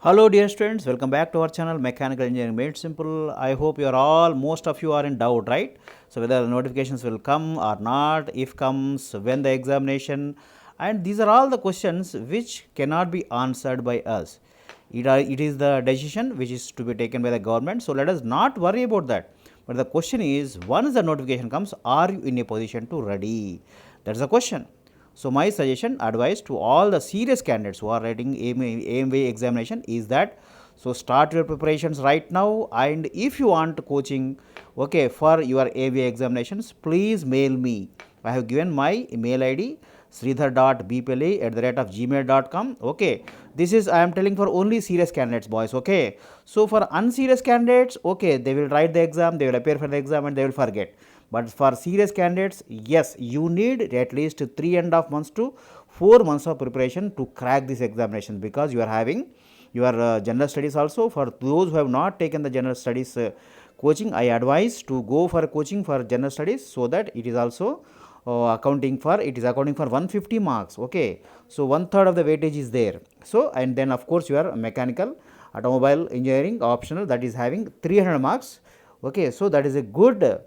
Hello dear students, welcome back to our channel Mechanical Engineering Made Simple. I hope you are all, most of you are in doubt, right? So whether the notifications will come or not, if comes, when the examination, and these are all the questions which cannot be answered by us. It is the decision which is to be taken by the government. So let us not worry about that. But the question is, once the notification comes, are you in a position to ready? That's the question. So my suggestion, advice to all the serious candidates who are writing AMV examination is that, so start your preparations right now, and if you want coaching, okay, for your AMV examinations, please mail me. I have given my mail ID sridhar.bpli@gmail.com. Okay, this is, I am telling, for only serious candidates, boys. Okay, so for unserious candidates, okay, they will write the exam, they will appear for the exam, and they will forget. But for serious candidates, yes, you need at least 3.5 months to 4 months of preparation to crack this examination, because you are having your general studies also. For those who have not taken the general studies coaching, I advise to go for coaching for general studies, so that it is also accounting for 150 marks. Okay, so one third of the weightage is there. So and then of course your mechanical automobile engineering optional, that is having 300 marks. Okay, so that is a good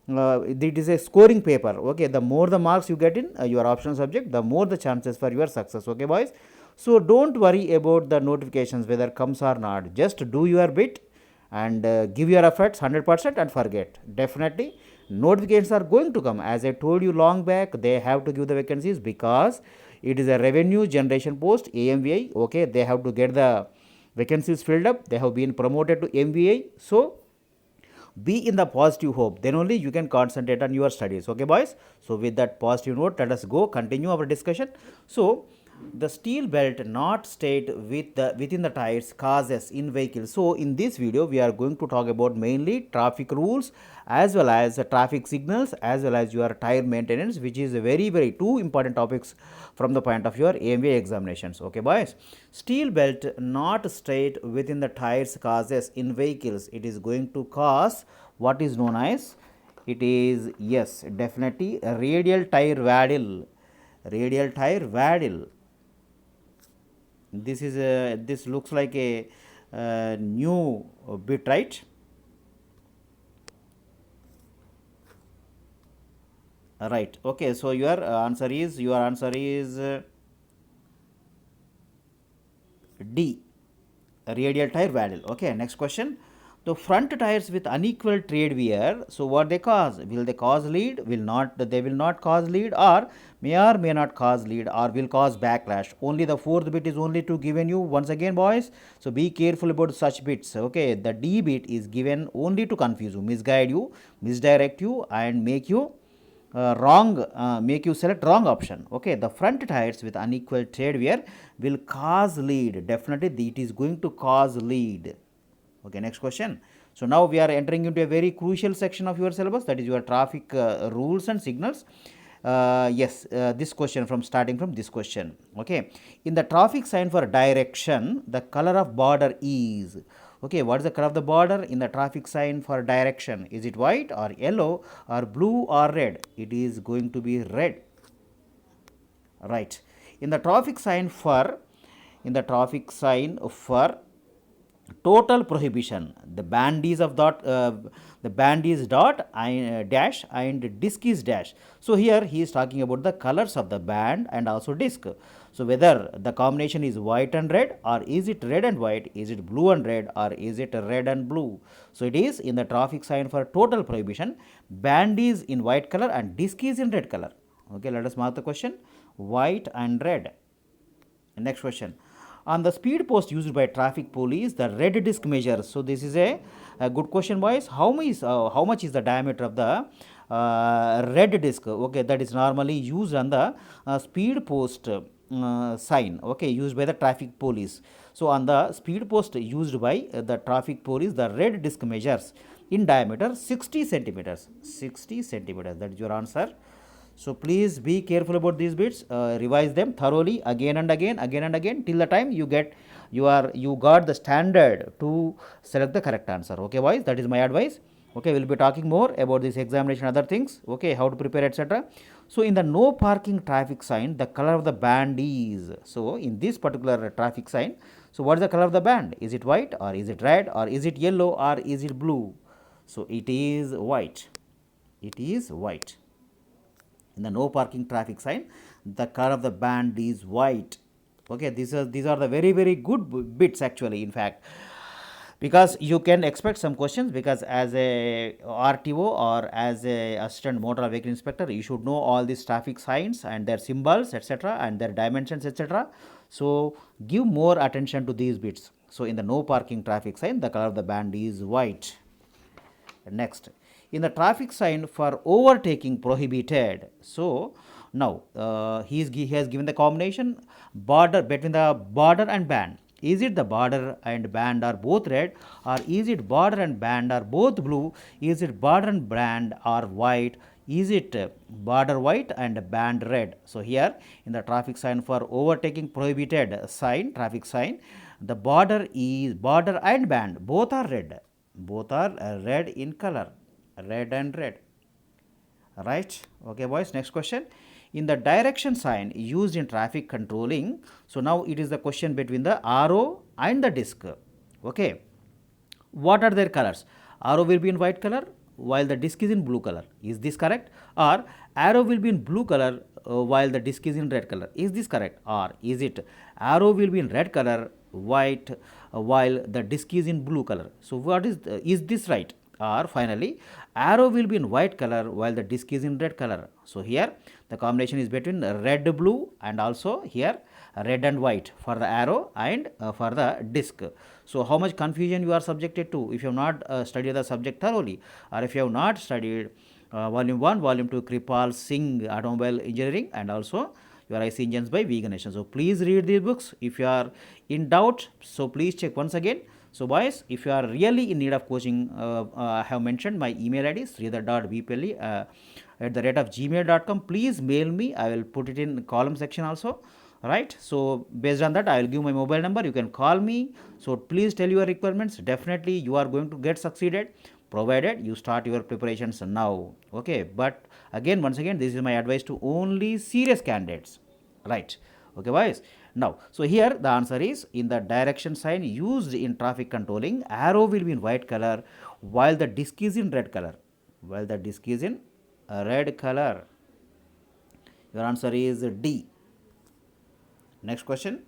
it is a scoring paper. Okay, the more the marks you get in your optional subject, the more the chances for your success. Okay boys, so don't worry about the notifications whether comes or not, just do your bit and give your efforts 100% and forget. Definitely notifications are going to come. As I told you long back, they have to give the vacancies, because it is a revenue generation post, AMVI. Okay, they have to get the vacancies filled up, they have been promoted to MVI. So be in the positive hope, then only you can concentrate on your studies. Okay boys, so with that positive note, let us go continue our discussion. So the steel belt not stayed within the tires causes in vehicles. So in this video we are going to talk about mainly traffic rules, as well as traffic signals, as well as your tire maintenance, which is a very two important topics from the point of your AMV examinations. Okay boys, steel belt not straight within the tires causes in vehicles, it is going to cause what is known as, it is, yes, definitely a radial tire waddle. Radial tire waddle, this is a, this looks like a new bit, right? Right. Okay, so your answer is D, radial tire waddle. Okay, next question. The front tires with unequal tread wear, so what they cause? Will they cause lead? Will not? They will not cause lead, or may not cause lead, or will cause backlash. Only the fourth bit is only to given you once again, boys. So be careful about such bits. Okay, the D bit is given only to confuse you, misguide you, misdirect you, and make you make you select wrong option. Okay, the front tires with unequal tread wear will cause lead. Definitely it is going to cause lead. Okay, next question. So now we are entering into a very crucial section of your syllabus, that is your traffic rules and signals. Yes, this question, from starting from this question. Okay, in the traffic sign for direction, the color of border is, okay, what is the color of the border in the traffic sign for direction? Is it white or yellow or blue or red? It is going to be red. Right. In the traffic sign for, in the traffic sign for total prohibition, the band is of dot, the band is dot, dash, and disc is dash. So here he is talking about the colors of the band and also disc. So whether the combination is white and red, or is it red and white, is it blue and red, or is it red and blue? So it is in the traffic sign for total prohibition, band is in white color and disc is in red color. Okay, let us mark the question, white and red. Next question. On the speed post used by traffic police, the red disc measures. So this is a good question, boys. How much is the diameter of the red disc? Okay, that is normally used on the speed post sign. Okay, used by the traffic police. So on the speed post used by the traffic police, the red disc measures in diameter 60 centimeters. 60 centimeters. That is your answer. So please be careful about these bits, revise them thoroughly again and again till the time you get you got the standard to select the correct answer. Okay boys, that is my advice. Okay, we'll be talking more about this examination, other things, okay, how to prepare, etc. So in the no parking traffic sign, the color of the band is, so in this particular traffic sign, so what is the color of the band? Is it white or is it red or is it yellow or is it blue? So it is white. It is white. In the no parking traffic sign, the color of the band is white. Okay, these are the very good bits actually, in fact, because you can expect some questions, because as a RTO or as a assistant motor vehicle inspector, you should know all these traffic signs and their symbols, etc., and their dimensions, etc. So give more attention to these bits. So in the no parking traffic sign, the color of the band is white. Next, in the traffic sign for overtaking prohibited, so now he has given the combination border between the border and band. Is it the border and band are both red, or is it border and band are both blue? Is it border and band are white? Is it border white and band red? So here in the traffic sign for overtaking prohibited sign, traffic sign, the border is border and band both are red. Both are red in color, red and red. Right? Okay, boys. Next question. In the direction sign used in traffic controlling, so now it is the question between the arrow and the disc. Okay, what are their colors? Arrow will be in white color while the disc is in blue color. Is this correct? Or arrow will be in blue color while the disc is in red color. Is this correct? Or is it arrow will be in red color white while the disc is in blue color? So what is this right? Or finally arrow will be in white color while the disc is in red color. So here the combination is between red blue and also here red and white for the arrow and for the disc. So how much confusion you are subjected to if you have not studied the subject thoroughly, or if you have not studied volume 1, volume 2 Kripal Singh automobile engineering and also your IC engines by V Ganesan. So please read these books. If you are in doubt, so please check once again. So boys, if you are really in need of coaching, I have mentioned my email ID sridhar.bpelli @gmail.com. Please mail me. I will put it in column section also. Right. So based on that, I will give my mobile number. You can call me. So please tell your requirements. Definitely you are going to get succeeded, provided you start your preparations now. Okay. But again, once again, this is my advice to only serious candidates. Right. Okay, boys. Now, so here the answer is in the direction sign used in traffic controlling, arrow will be in white color while the disc is in red color. While the disc is in red color. Your answer is D. Next question.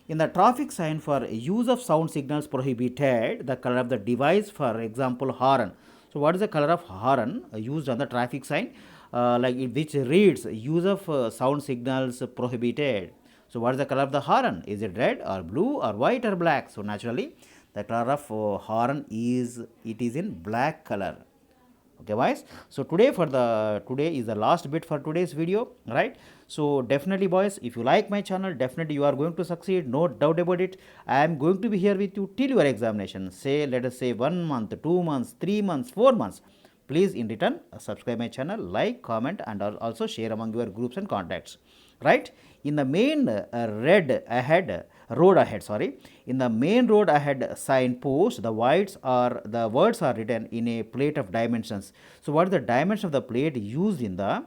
In the traffic sign for use of sound signals prohibited, the color of the device, for example, horn. So what is the color of horn used on the traffic sign? Which reads use of sound signals prohibited. So what is the color of the horn? Is it red or blue or white or black? So naturally the color of horn is in black color. Okay, boys. So today is the last bit for today's video, right? So definitely, boys, if you like my channel, definitely you are going to succeed, no doubt about it. I am going to be here with you till your examination. Say, let us say 1 month, 2 months, 3 months, 4 months. Please in return subscribe my channel, like, comment and also share among your groups and contacts. Right? In the main road ahead, in the main road ahead sign post, the words are written in a plate of dimensions. So what is the dimension of the plate used in the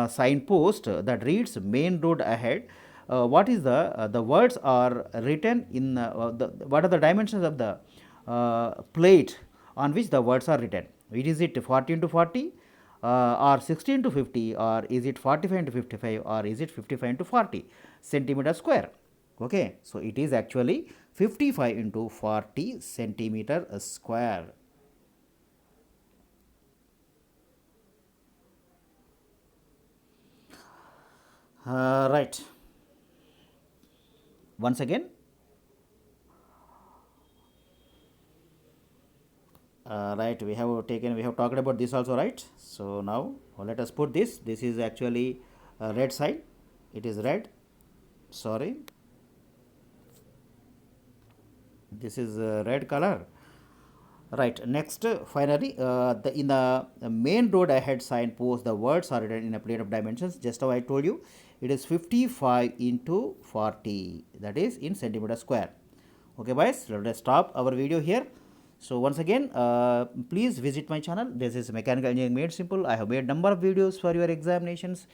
sign post that reads main road ahead? What is the words are written in what are the dimensions of the plate on which the words are written? Is it 40 into 40? Or 16 to 50, or is it 45 into 55, or is it 55 into 40 centimeter square? Okay, so it is actually 55 into 40 centimeter square. Right. Once again, right, we have talked about this also, right? So now let us put this is actually red side, it is red, sorry, this is red color, right? Next, finally, in the main road ahead sign post, the words are written in a plate of dimensions, just how I told you, it is 55 into 40, that is in centimeter square. Okay, boys, let us stop our video here. So once again, please visit my channel. This is Mechanical Engineering Made Simple. I have made number of videos for your examinations,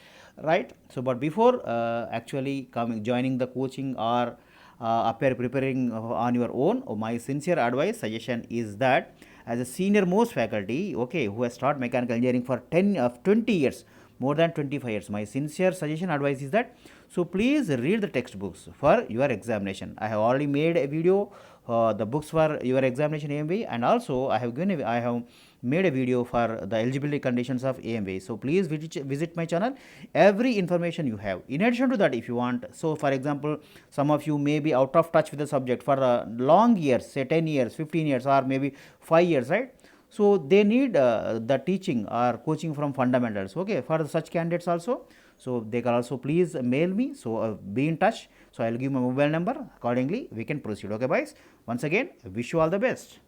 right? So but before actually coming joining the coaching or appear preparing on your own, my sincere advice suggestion is that as a senior most faculty, okay, who has taught mechanical engineering for 10 of 20 years, more than 25 years, my sincere suggestion advice is that, so please read the textbooks for your examination. I have already made a video, the books for your examination AMV, and also I have made a video for the eligibility conditions of AMV. So please visit my channel. Every information you have. In addition to that, if you want, so for example, some of you may be out of touch with the subject for long years, say 10 years, 15 years, or maybe 5 years, right? So they need the teaching or coaching from fundamentals, okay, for such candidates also. So they can also please mail me, so be in touch. So I'll give my mobile number, accordingly we can proceed. Okay, boys, once again wish you all the best.